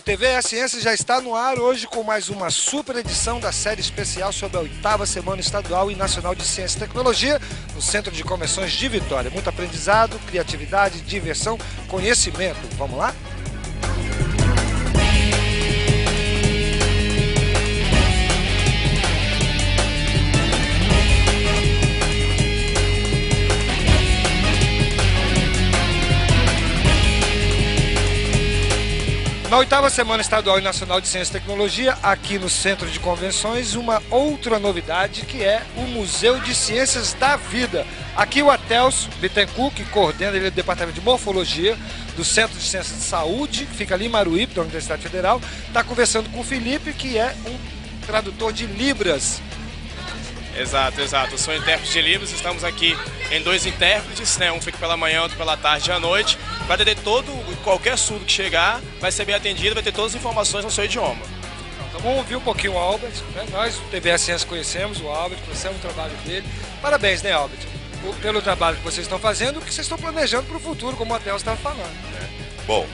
TV Ciência já está no ar hoje com mais uma super edição da série especial sobre a 8ª Semana Estadual e Nacional de Ciência e Tecnologia no Centro de Convenções de Vitória. Muito aprendizado, criatividade, diversão, conhecimento. Vamos lá? Na 8ª Semana Estadual e Nacional de Ciência e Tecnologia, aqui no Centro de Convenções, uma outra novidade que é o Museu de Ciências da Vida. Aqui o Atelso Bittencourt, que coordena ele, o Departamento de Morfologia do Centro de Ciências de Saúde, que fica ali em Maruípe, da Universidade Federal, está conversando com o Felipe, que é um tradutor de Libras. Exato. Eu sou intérprete de Libras, estamos aqui em 2 intérpretes, né? Um fica pela manhã, outro pela tarde e à noite. Vai atender qualquer surdo que chegar, vai ser bem atendido, vai ter todas as informações no seu idioma. Então vamos ouvir um pouquinho o Albert, né? Nós, do TV Ciência, conhecemos o Albert, conhecemos o trabalho dele. Parabéns, né, Albert? Pelo trabalho que vocês estão fazendo, o que vocês estão planejando para o futuro, como o Atelso estava falando. Bom,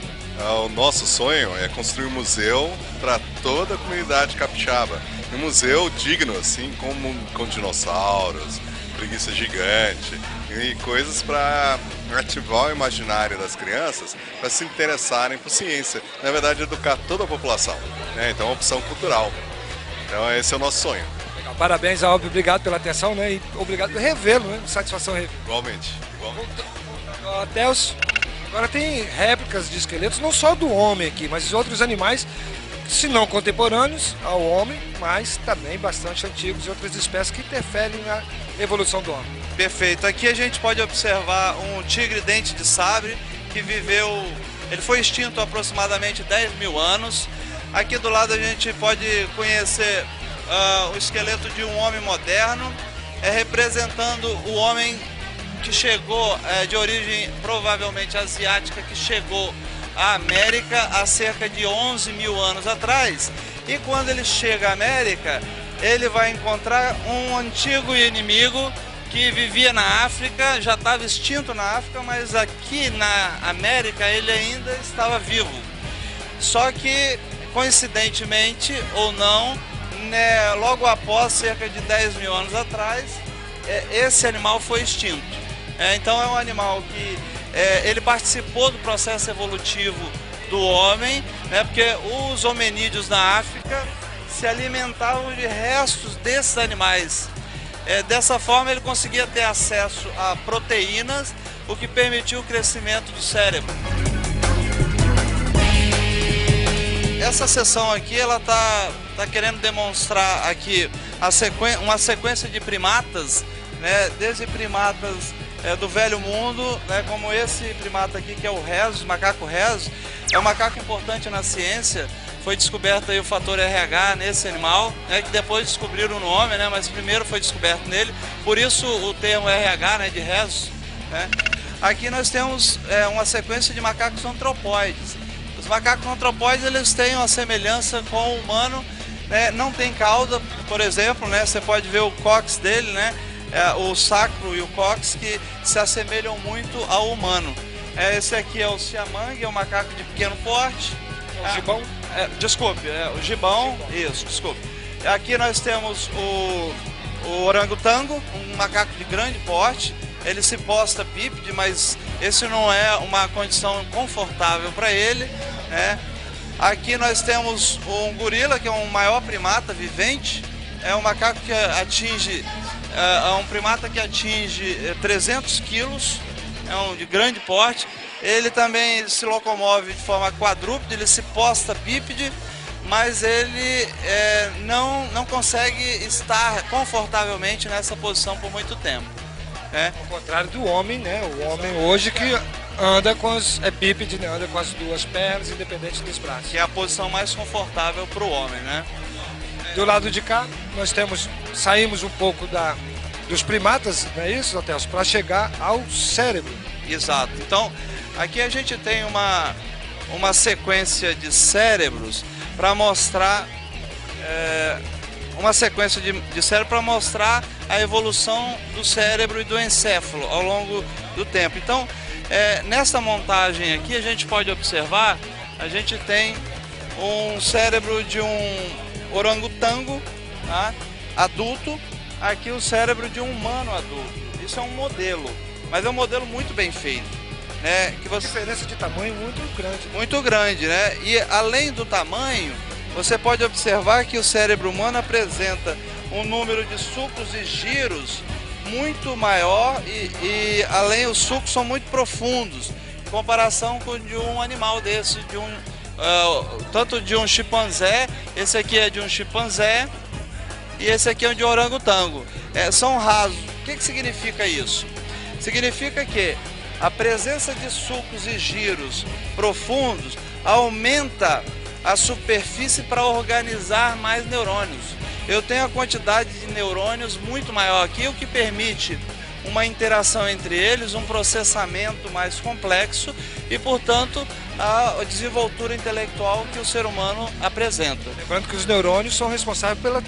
o nosso sonho é construir um museu para toda a comunidade capixaba. Um museu digno, assim, com dinossauros, preguiça gigante e coisas para ativar o imaginário das crianças para se interessarem por ciência. Na verdade, educar toda a população, né? Então é uma opção cultural. Então esse é o nosso sonho. Legal. Parabéns, Albert. Obrigado pela atenção, né? E obrigado por revê-lo, né? Satisfação revê-lo. Igualmente. Atelso, agora tem réplicas de esqueletos, não só do homem aqui, mas de outros animais, se não contemporâneos ao homem, mas também bastante antigos e outras espécies que interferem na evolução do homem. Perfeito. Aqui a gente pode observar um tigre dente de sabre que viveu, ele foi extinto há aproximadamente 10 mil anos. Aqui do lado a gente pode conhecer o esqueleto de um homem moderno, representando o homem que chegou de origem provavelmente asiática, que chegou à América há cerca de 11 mil anos atrás. E quando ele chega à América, ele vai encontrar um antigo inimigo que vivia na África, já estava extinto na África, mas aqui na América ele ainda estava vivo. Só que, coincidentemente ou não, né, logo após, cerca de 10 mil anos atrás, esse animal foi extinto. Então é um animal que ele participou do processo evolutivo do homem, né, porque os hominídeos na África se alimentavam de restos desses animais. Dessa forma ele conseguia ter acesso a proteínas, o que permitiu o crescimento do cérebro. Essa seção aqui ela tá querendo demonstrar aqui uma sequência de primatas, né, desde primatas do Velho Mundo, né, como esse primata aqui que é o Rhesus, o macaco Rhesus. É um macaco importante na ciência. Foi descoberto aí o fator RH nesse animal, né, que depois descobriram no homem, né, mas primeiro foi descoberto nele, por isso o termo RH, né, de Rhesus, né. Aqui nós temos uma sequência de macacos antropóides. Os macacos antropóides eles têm uma semelhança com o humano, né, não tem cauda, por exemplo, né, você pode ver o cóccix dele, né, o sacro e o cóccix que se assemelham muito ao humano. Esse aqui é o siamang, é um macaco de pequeno porte. O gibão? O gibão, isso, desculpe. Aqui nós temos o orangotango, um macaco de grande porte. Ele se posta bípede, mas esse não é uma condição confortável para ele, né? Aqui nós temos um gorila, que é um maior primata vivente. É um macaco que é um primata que atinge 300 quilos, de grande porte. Ele também se locomove de forma quadrúpede, ele se posta bípede, mas ele não consegue estar confortavelmente nessa posição por muito tempo. Ao contrário do homem, né? O homem hoje que anda bípede, né? Anda com as duas pernas, independente dos braços. Que é a posição mais confortável para o homem, né? Do lado de cá, nós saímos um pouco dos primatas, não é isso, Atelso? Para chegar ao cérebro. Exato. Então, aqui a gente tem uma sequência de cérebros para mostrar para mostrar a evolução do cérebro e do encéfalo ao longo do tempo. Então, nessa montagem aqui a gente pode observar, a gente tem um cérebro de um orangotango, tá? Adulto, aqui o cérebro de um humano adulto. Isso é um modelo, mas é um modelo muito bem feito, né? Que você... Diferença de tamanho muito grande. Muito grande, né? E além do tamanho, você pode observar que o cérebro humano apresenta um número de sulcos e giros muito maior e além os sulcos são muito profundos em comparação com o de um animal desse, de um tanto de um chimpanzé, esse aqui é de um chimpanzé e esse aqui é de um orangotango. São rasos. O que significa isso? Significa que a presença de sulcos e giros profundos aumenta a superfície para organizar mais neurônios. Eu tenho a quantidade de neurônios muito maior aqui, o que permite uma interação entre eles, um processamento mais complexo e, portanto, a desenvoltura intelectual que o ser humano apresenta. Lembrando que os neurônios são responsáveis pela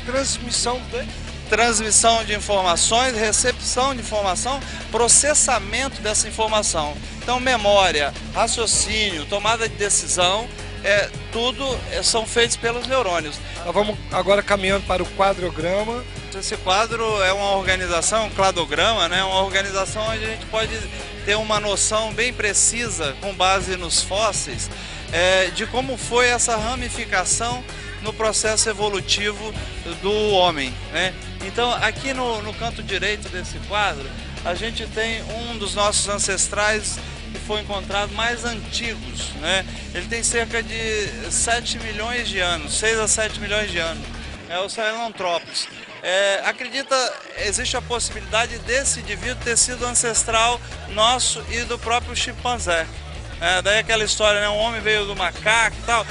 transmissão de informações, recepção de informação, processamento dessa informação. Então, memória, raciocínio, tomada de decisão, tudo são feitos pelos neurônios. Nós vamos agora caminhando para o quadrograma. Esse quadro é uma organização, um cladograma, né? Uma organização onde a gente pode ter uma noção bem precisa, com base nos fósseis, de como foi essa ramificação no processo evolutivo do homem, né? Então, aqui no canto direito desse quadro, a gente tem um dos nossos ancestrais que foi encontrado mais antigos, né? Ele tem cerca de 7 milhões de anos, 6 a 7 milhões de anos, é o Sahelanthropus. Existe a possibilidade desse indivíduo ter sido ancestral nosso e do próprio chimpanzé. Daí aquela história, né? Um homem veio do macaco e tal.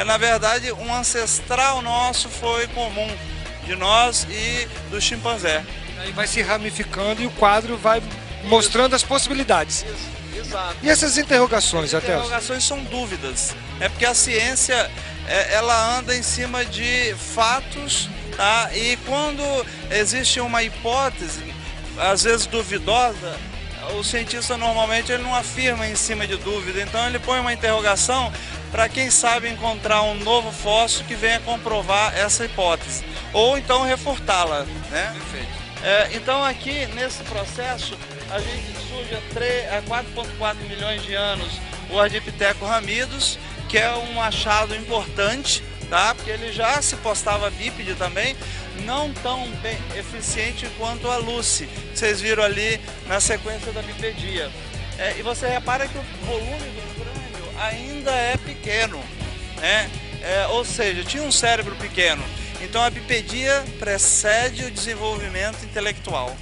Na verdade, um ancestral nosso foi comum de nós e do chimpanzé. Aí vai se ramificando e o quadro vai mostrando as possibilidades. Exato. E essas interrogações, As Até? interrogações são dúvidas. É porque a ciência ela anda em cima de fatos, tá? E quando existe uma hipótese, às vezes duvidosa, o cientista normalmente ele não afirma em cima de dúvida. Então ele põe uma interrogação para quem sabe encontrar um novo fóssil que venha comprovar essa hipótese ou então refortá-la, né? Perfeito. Então aqui nesse processo a gente surge há 4,4 milhões de anos o Ardipithecus ramidus, que é um achado importante, tá? Porque ele já se postava bípede também, não tão bem eficiente quanto a Lucy, vocês viram ali na sequência da bipedia. E você repara que o volume do crânio ainda é pequeno, né? Ou seja, tinha um cérebro pequeno. Então a bipedia precede o desenvolvimento intelectual,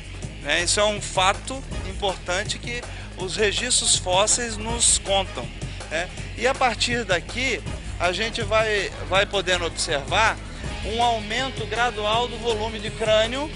né? Isso é um fato importante que os registros fósseis nos contam, né? E a partir daqui a gente vai podendo observar um aumento gradual do volume de crânio,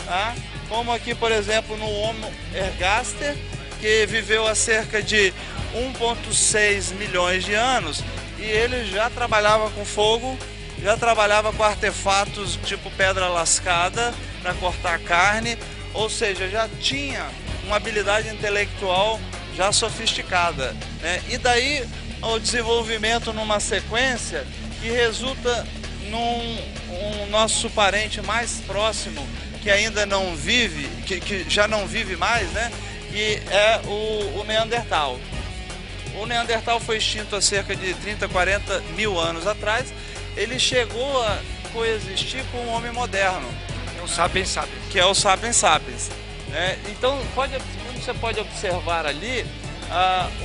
tá? Como aqui, por exemplo, no Homo ergaster, que viveu há cerca de 1,6 milhões de anos e ele já trabalhava com fogo, já trabalhava com artefatos tipo pedra lascada para cortar carne, ou seja, já tinha uma habilidade intelectual já sofisticada, né? E daí o desenvolvimento numa sequência que resulta num nosso parente mais próximo que ainda não vive, que já não vive mais, né? Que é o Neandertal. O Neandertal foi extinto há cerca de 30, 40 mil anos atrás. Ele chegou a coexistir com o homem moderno, É o Sapiens Sapiens. que é o Sapiens Sapiens. Então, como você pode observar ali,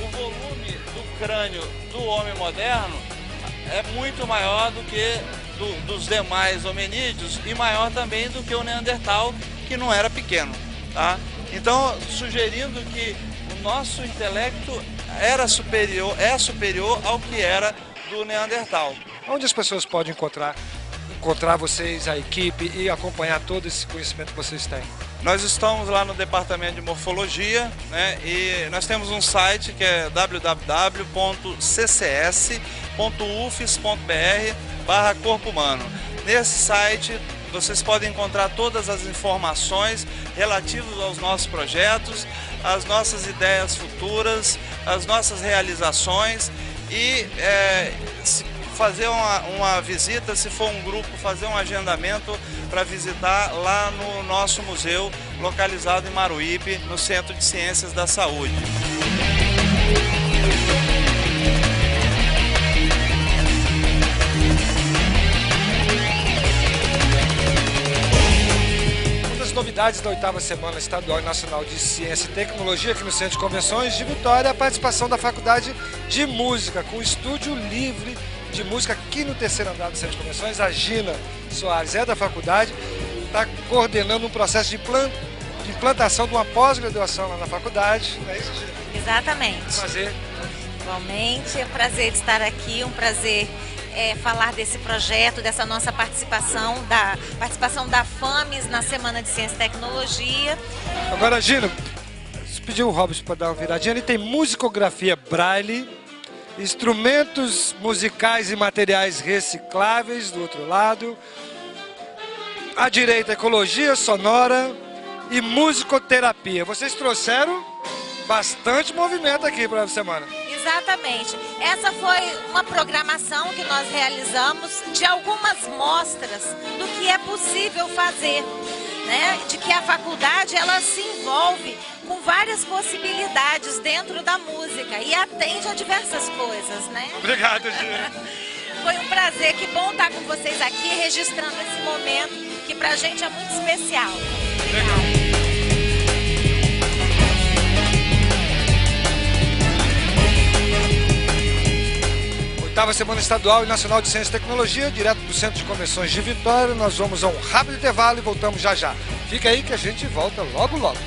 o volume do crânio do homem moderno é muito maior do que dos demais hominídeos e maior também do que o Neandertal, que não era pequeno, tá? Então, sugerindo que o nosso intelecto é superior ao que era do Neandertal. Onde as pessoas podem encontrar vocês, a equipe, e acompanhar todo esse conhecimento que vocês têm? Nós estamos lá no departamento de morfologia, né? E nós temos um site que é www.ccs.ufes.br/corpo humano. Nesse site vocês podem encontrar todas as informações relativas aos nossos projetos, as nossas ideias futuras, as nossas realizações e fazer uma visita, se for um grupo, fazer um agendamento para visitar lá no nosso museu, localizado em Maruípe, no Centro de Ciências da Saúde. Novidades da 8ª Semana Estadual e Nacional de Ciência e Tecnologia aqui no Centro de Convenções de Vitória, a participação da Faculdade de Música, com estúdio livre de música aqui no terceiro andar do Centro de Convenções. A Gina Soares é da faculdade, está coordenando um processo de implantação de uma pós-graduação lá na faculdade. Não é isso, Gina? Exatamente. Prazer. Igualmente, é um prazer de estar aqui, um prazer falar desse projeto, dessa nossa participação da FAMES na Semana de Ciência e Tecnologia. Agora, Gina, você pediu o Robson para dar uma viradinha, ele tem musicografia braille, instrumentos musicais e materiais recicláveis do outro lado, à direita ecologia sonora e musicoterapia. Vocês trouxeram bastante movimento aqui para a semana. Exatamente. Essa foi uma programação que nós realizamos de algumas mostras do que é possível fazer, né? De que a faculdade ela se envolve com várias possibilidades dentro da música e atende a diversas coisas, né? Obrigado, Gina. Foi um prazer, que bom estar com vocês aqui registrando esse momento que pra gente é muito especial. Legal. Oitava Semana Estadual e Nacional de Ciência e Tecnologia, direto do Centro de Convenções de Vitória. Nós vamos a um rápido intervalo e voltamos já já. Fica aí que a gente volta logo, logo.